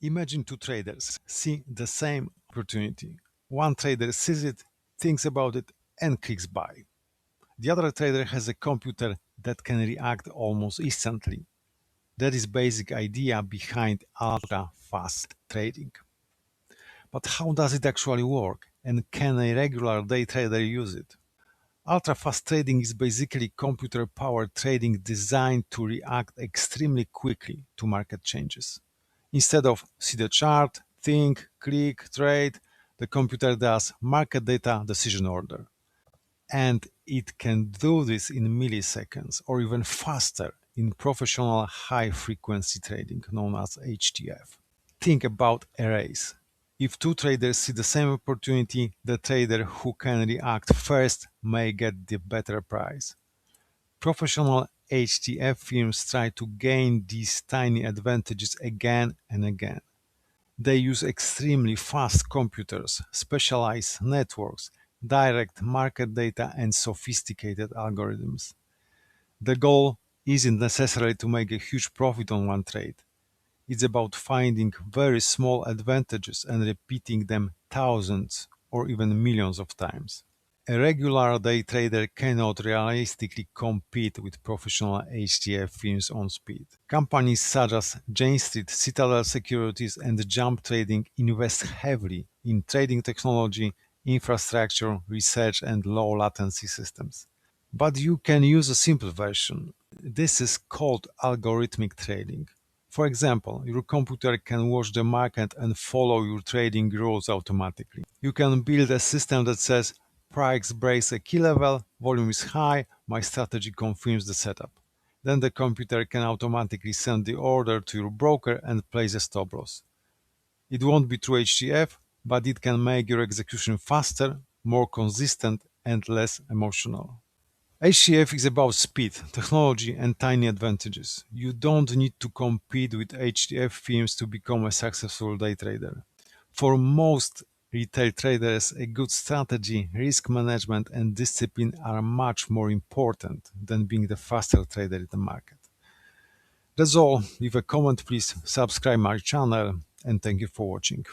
Imagine two traders see the same opportunity. One trader sees it, thinks about it, and clicks buy. The other trader has a computer that can react almost instantly. That is basic idea behind ultra fast trading. But how does it actually work? And can a regular day trader use it? Ultra fast trading is basically computer powered trading designed to react extremely quickly to market changes. Instead of see the chart, think, click, trade, the computer does market data decision order. And it can do this in milliseconds or even faster in professional high frequency trading known as HTF. Think about a race. If two traders see the same opportunity, the trader who can react first may get the better price. Professional HTF firms try to gain these tiny advantages again and again. They use extremely fast computers, specialized networks, direct market data, and sophisticated algorithms. The goal isn't necessarily to make a huge profit on one trade. It's about finding very small advantages and repeating them thousands or even millions of times. A regular day trader cannot realistically compete with professional HTF firms on speed. Companies such as Jane Street, Citadel Securities, and Jump Trading invest heavily in trading technology, infrastructure, research, and low latency systems. But you can use a simple version. This is called algorithmic trading. For example, your computer can watch the market and follow your trading rules automatically. You can build a system that says, price breaks a key level, volume is high, my strategy confirms the setup. Then the computer can automatically send the order to your broker and place a stop loss. It won't be through HTF, but it can make your execution faster, more consistent, and less emotional. HCF is about speed, technology, and tiny advantages. You don't need to compete with HTF firms to become a successful day trader. For most retail traders, a good strategy, risk management, and discipline are much more important than being the faster trader in the market. That's all. Leave a comment, please subscribe my channel, and thank you for watching.